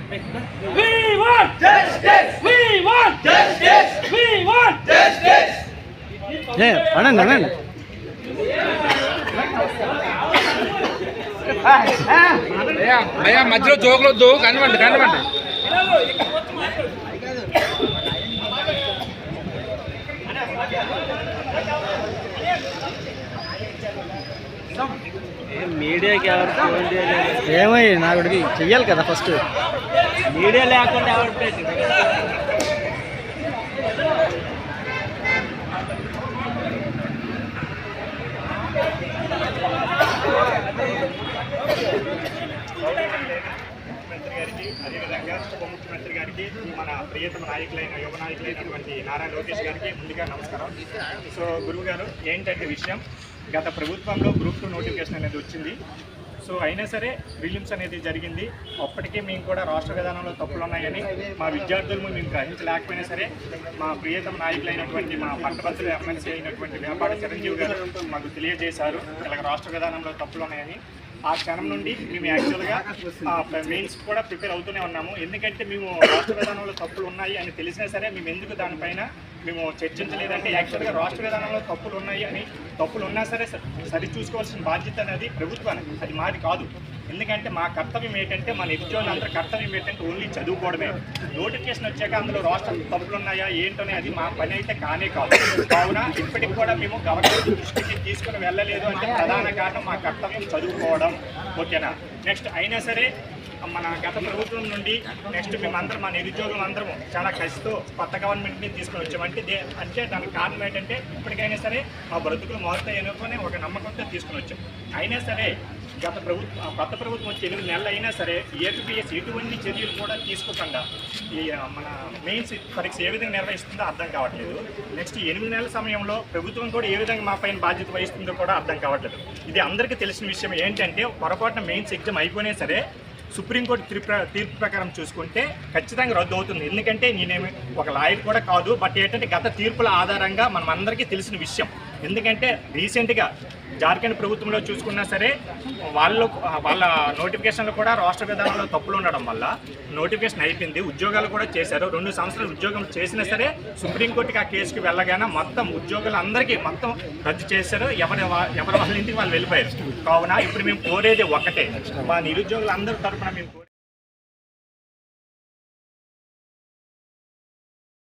We want justice. We want justice. We want justice. అనండి అనండి అయ్యా మధ్యలో జోకులొద్దు కనవండి కనవండి మీడియాకి ఎవరు ఫోన్ చేయలేదు. ఏమై నాకు చెయ్యాలి కదా ఫస్ట్. మీడియా లేకుండా ఎవరు ముఖ్యమంత్రి గారికి అదేవిధంగా ఉప ముఖ్యమంత్రి గారికి మన ప్రియతమ నాయకులైన యువ నాయకులైనటువంటి నారా లోకేష్ గారికి ముందుగా నమస్కారం. సో గురువు గారు ఏంటంటే విషయం, గత ప్రభుత్వంలో గ్రూప్ 2 నోటిఫికేషన్ అనేది వచ్చింది. సో అయినా సరే ప్రిలిమ్స్ అనేది జరిగింది. అప్పటికే మేము కూడా రాష్ట్ర విధానంలో తప్పులు ఉన్నాయని మా విద్యార్థులు మేము గ్రహించలేకపోయినా సరే మా ప్రియతమ నాయకులైనటువంటి మా పట్టభద్రుల ఎమ్మెల్సీ అయినటువంటి వ్యాపార చిరంజీవి గారు మాకు తెలియజేశారు ఇలాగ రాష్ట్ర విధానంలో తప్పులు ఉన్నాయని. ఆ క్షణం నుండి మేము యాక్చువల్గా మెయిన్స్ కూడా ప్రిపేర్ అవుతూనే ఉన్నాము. ఎందుకంటే మేము రాష్ట్ర విధానంలో తప్పులు ఉన్నాయి అని తెలిసినా సరే మేము ఎందుకు దానిపైన మేము చర్చించలేదంటే యాక్చువల్గా రాష్ట్ర విధానంలో తప్పులు ఉన్నాయి అని తప్పులు ఉన్నా సరే సరి చూసుకోవాల్సిన బాధ్యత అనేది ప్రభుత్వానికి, అది మాది కాదు. ఎందుకంటే మా కర్తవ్యం ఏంటంటే మా నిరుద్యోగులందరూ కర్తవ్యం ఏంటంటే ఓన్లీ చదువుకోవడమే. నోటిఫికేషన్ వచ్చాక అందులో రాష్ట్ర తప్పులు ఉన్నాయా ఏంటనే అది మా పని అయితే కానే కాదు. కావున ఇప్పటికి కూడా మేము గవర్నమెంట్ దృష్టికి తీసుకుని వెళ్ళలేదు అంటే ప్రధాన కారణం మా కర్తవ్యం చదువుకోవడం. ఓకేనా? నెక్స్ట్ అయినా సరే మన గత ప్రభుత్వం నుండి నెక్స్ట్ మేమందరం మా నిరుద్యోగులు అందరము చాలా కసితో కొత్త గవర్నమెంట్ని తీసుకొని వచ్చామంటే అంటే దానికి కారణం ఏంటంటే ఇప్పటికైనా సరే మా బ్రతుకులు మారుతాయి అనుకుని ఒక నమ్మకంతో తీసుకొని వచ్చాం. అయినా సరే కొత్త ప్రభుత్వం వచ్చి 8 నెలలు అయినా సరే ఏపీఎస్ ఎటువంటి చర్యలు కూడా తీసుకోకుండా ఈ మన మెయిన్స్ పరీక్ష ఏ విధంగా నిర్వహిస్తుందో అర్థం కావట్లేదు. నెక్స్ట్ 8 నెలల సమయంలో ప్రభుత్వం కూడా ఏ విధంగా మా పైన బాధ్యత వహిస్తుందో కూడా అర్థం కావట్లేదు. ఇది అందరికీ తెలిసిన విషయం. ఏంటంటే పొరపాటున మెయిన్స్ ఎగ్జామ్ అయిపోయినా సరే సుప్రీంకోర్టు తీర్పు ప్రకారం చూసుకుంటే ఖచ్చితంగా రద్దు అవుతుంది. ఎందుకంటే నేనేమి ఒక లాయర్ కూడా కాదు, బట్ ఏంటంటే గత తీర్పుల ఆధారంగా మనం అందరికీ తెలిసిన విషయం. ఎందుకంటే రీసెంట్గా జార్ఖండ్ ప్రభుత్వంలో చూసుకున్నా సరే వాళ్ళ నోటిఫికేషన్లు కూడా రాష్ట్ర విధానంలో తప్పులు ఉండడం వల్ల నోటిఫికేషన్ అయిపోయింది. ఉద్యోగాలు కూడా చేశారు. 2 సంవత్సరాలు ఉద్యోగం చేసినా సరే సుప్రీంకోర్టుకి ఆ కేసుకి వెళ్ళగానే మొత్తం ఉద్యోగులందరికీ మొత్తం రద్దు చేశారు. ఎవరి వాళ్ళ ఇంటికి వాళ్ళు వెళ్ళిపోయారు. కావున ఇప్పుడు మేము కోరేది ఒకటే, మా నిరుద్యోగులందరి తరఫున మేము